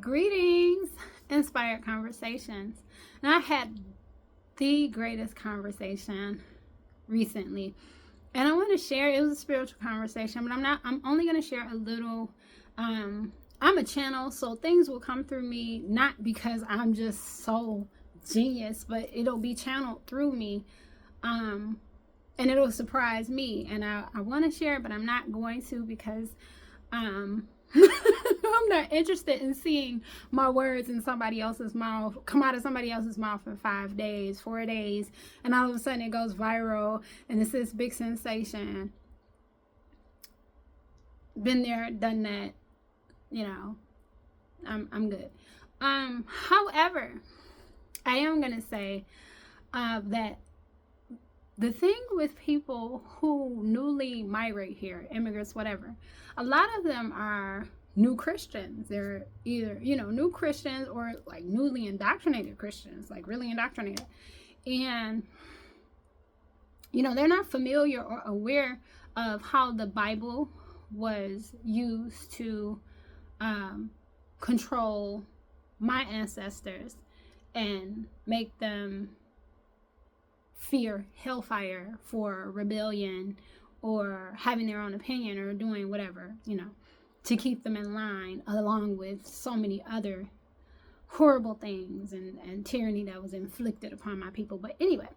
Greetings, Inspired Conversations. And I had the greatest conversation recently. And I want to share, it was a spiritual conversation, but I'm only going to share a little. I'm a channel, so things will come through me, not because I'm just so genius, but it'll be channeled through me. And it'll surprise me. And I want to share it, but I'm not going to because I'm not interested in seeing my words in somebody else's mouth come out of somebody else's mouth in 5 days, 4 days, and all of a sudden it goes viral and it's this big sensation. Been there, done that, I'm good. However, I am gonna say that the thing with people who newly migrate here, immigrants, whatever, a lot of them are new Christians. They're either, new Christians or like newly indoctrinated Christians, like really indoctrinated. And, they're not familiar or aware of how the Bible was used to control my ancestors and make them fear hellfire for rebellion or having their own opinion or doing whatever, to keep them in line, along with so many other horrible things and tyranny that was inflicted upon my people. But anyway,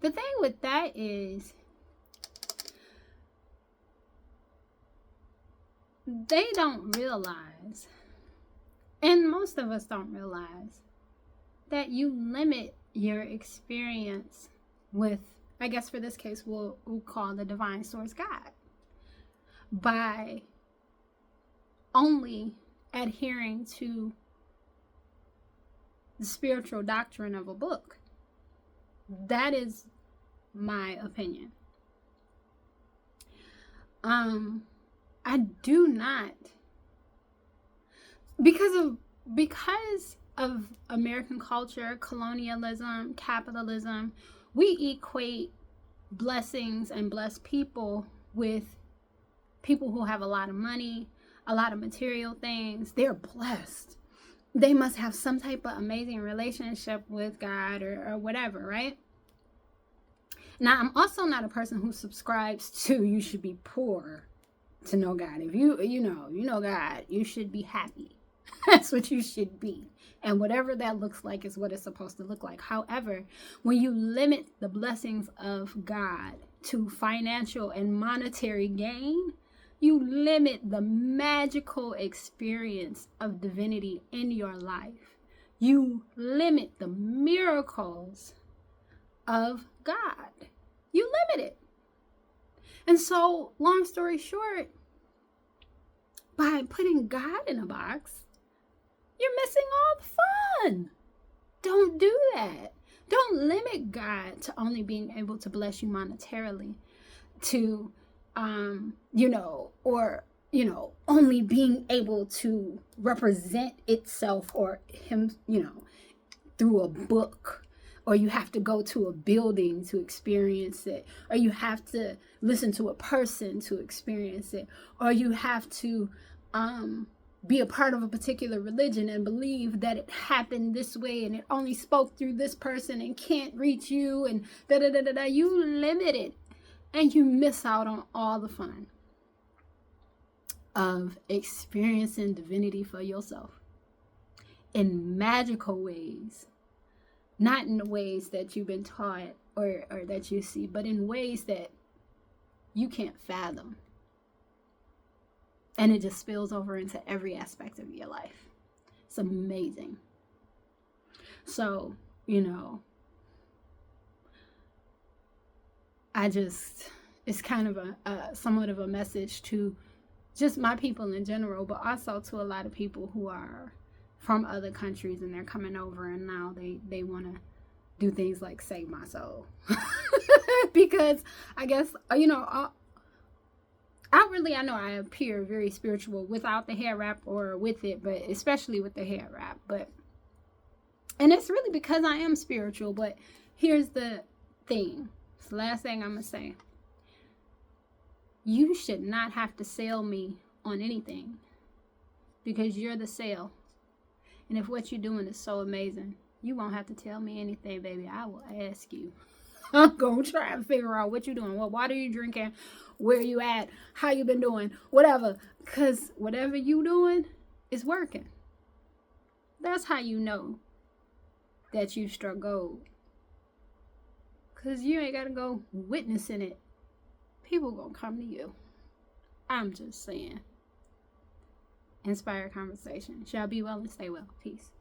the thing with that is they don't realize, and most of us don't realize, that you limit your experience with, I guess for this case, we'll call the divine source God, by only adhering to the spiritual doctrine of a book. That is my opinion. I do not, because of American culture, colonialism, capitalism, we equate blessings and blessed people with people who have a lot of money, a lot of material things. They're blessed. They must have some type of amazing relationship with God or whatever, right? Now, I'm also not a person who subscribes to you should be poor to know God. If you know God, you should be happy. That's what you should be. And whatever that looks like is what it's supposed to look like. However, when you limit the blessings of God to financial and monetary gain, you limit the magical experience of divinity in your life. You limit the miracles of God. You limit it. And so, long story short, by putting God in a box, you're missing all the fun. Don't do that. Don't limit God to only being able to bless you monetarily, to only being able to represent itself or him, through a book, or you have to go to a building to experience it, or you have to listen to a person to experience it, or you have to be a part of a particular religion and believe that it happened this way and it only spoke through this person and can't reach you and da-da-da-da-da. You limit it and you miss out on all the fun of experiencing divinity for yourself in magical ways. Not in the ways that you've been taught or that you see, but in ways that you can't fathom. And it just spills over into every aspect of your life. It's amazing. So, it's kind of a somewhat of a message to just my people in general, but also to a lot of people who are from other countries and they're coming over and now they want to do things like save my soul. Because I guess, outwardly I know I appear very spiritual without the hair wrap or with it, but especially with the hair wrap. And it's really because I am spiritual. But here's the thing. It's the last thing I'm going to say. You should not have to sell me on anything. because you're the sale. And if what you're doing is so amazing, you won't have to tell me anything, baby. I will ask you. I'm going to try and figure out what you're doing. What water you drinking? Where you at? How you been doing? Whatever. Because whatever you doing is working. That's how you know that you struck gold. Because you ain't got to go witnessing it. People going to come to you. I'm just saying. Inspired conversation. Shall be well and stay well. Peace.